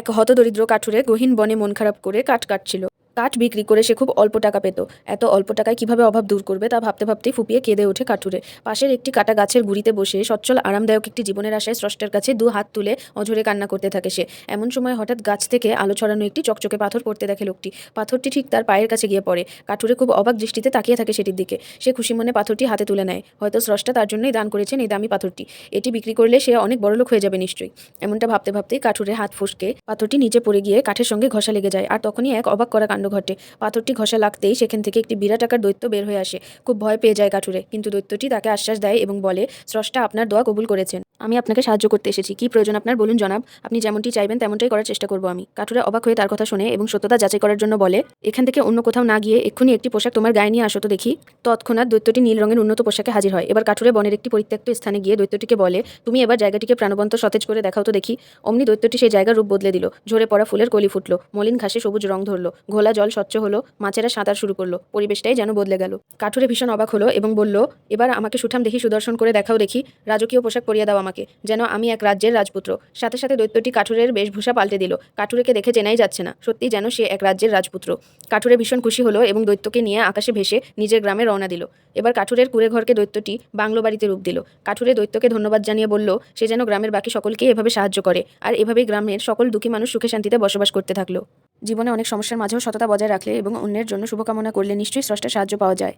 এক হতদরিদ্র কাঠুরে গহীন বনে মন খারাপ করে কাঠ কাটছিল। কাঠ বিক্রি করে সে খুব অল্প টাকা পেত। এত অল্প টাকায় কিভাবে অভাব দূর করবে তা ভাবতে ভাবতেই ফুঁপিয়ে কেঁদে ওঠে কাঠুরে। পাশের একটি কাটা গাছের গুঁড়িতে বসে সচ্ছল আরামদায়ক একটি জীবনের আশায় স্রষ্টার কাছে দু হাত তুলে অঝরে কান্না করতে থাকে সে। এমন সময় হঠাৎ গাছ থেকে আলো ছড়ানো একটি চকচকে পাথর পড়তে দেখে লোকটি। পাথরটি ঠিক তার পায়ের কাছে গিয়ে পড়ে। কাঠুরে খুব অবাক দৃষ্টিতে তাকিয়ে থাকে সেটির দিকে। সে খুশি মনে পাথরটি হাতে তুলে নেয়। হয়তো স্রষ্টা তার জন্যই দান করেছেন এই দামি পাথরটি। এটি বিক্রি করলে সে অনেক বড়লোক হয়ে যাবে নিশ্চয়ই। এমনটা ভাবতে ভাবতেই কাঠুরে হাত ফসকে পাথরটি নিচে পড়ে গিয়ে কাঠের সঙ্গে ঘষা লেগে যায়। আর তখনই এক অবাক করা কাণ্ড ঘটে। পাথরটি ঘষা লাগতেই সেখান থেকে একটি বিরাট আকার দৈত্য বের হয়ে আসে। খুব ভয় পেয়ে যায় কাঠুরে, কিন্তু দৈত্যটি তাকে আশ্বাস দেয় এবং বলে, স্রষ্টা আপনার দোয়া কবুল করেছেন। আমি আপনাকে সাহায্য করতে এসেছি। কি প্রয়োজন আপনার বলুন জনাব, আপনি যেমনটি চাইবেন তেমনটাই করার চেষ্টা করব আমি। কাঠুরে অবাক হয়ে তার কথা শুনে এবং সত্যতা যাচাই করার জন্য বলে, এখান থেকে অন্য কোথাও না গিয়ে এক্ষুনি একটি পোশাক তোমার গায়ে নিয়ে আসো তো দেখি। তৎক্ষণাৎ দৈত্যটি নীল রঙের উন্নত পোশাকে হাজির হয়। এবার কাঠুরে বনের একটি পরিত্যক্ত স্থানে গিয়ে দৈত্যটিকে বলে, তুমি এবার জায়গাটিকে প্রাণবন্ত সতেজ করে দেখাও তো দেখি। অমনি দৈত্যটি সেই জায়গার রূপ বদলে দিল। ঝরে পড়া ফুলের কলি ফুটলো, মলিন ঘাসে সবুজ রং ধরলো, ঘোলা জল স্বচ্ছ হলো, মাছেরা সাঁতার শুরু করলো, পরিবেশটাই যেন বদলে গেল। কাঠুরে ভীষণ অবাক হলো এবং বলল, এবার আমাকে সুঠাম দেখি সুদর্শন করে দেখাও দেখি। রাজকীয় পোশাক পরিয়ে দাও আমাকে, যেন আমি এক রাজ্যের রাজপুত্র। সাথে সাথে দৈত্যটি কাঠুরের বেশভূষা পাল্টে দিল। কাঠুরেকে দেখে চেনাই যাচ্ছে না, সত্যি যেন সে এক রাজ্যের রাজপুত্র। কাঠুরে ভীষণ খুশি হলো এবং দৈত্যকে নিয়ে আকাশে ভেসে নিজের গ্রামে রওনা দিল। এবার কাঠুরের কুঁড়ে ঘরকে দৈত্যটি বাংলো বাড়িতে রূপ দিল। কাঠুরে দৈত্যকে ধন্যবাদ জানিয়ে বলল, সে যেন গ্রামের বাকি সকলকে এভাবে সাহায্য করে, আর এভাবেই গ্রামের সকল দুঃখী মানুষ সুখে শান্তিতে বসবাস করতে থাকলো। জীবনে অনেক সমস্যার মাঝেও সততা বজায় রাখলে এবং অন্যের জন্য শুভকামনা করলে নিশ্চয়ই স্রষ্টার সাহায্য পাওয়া যায়।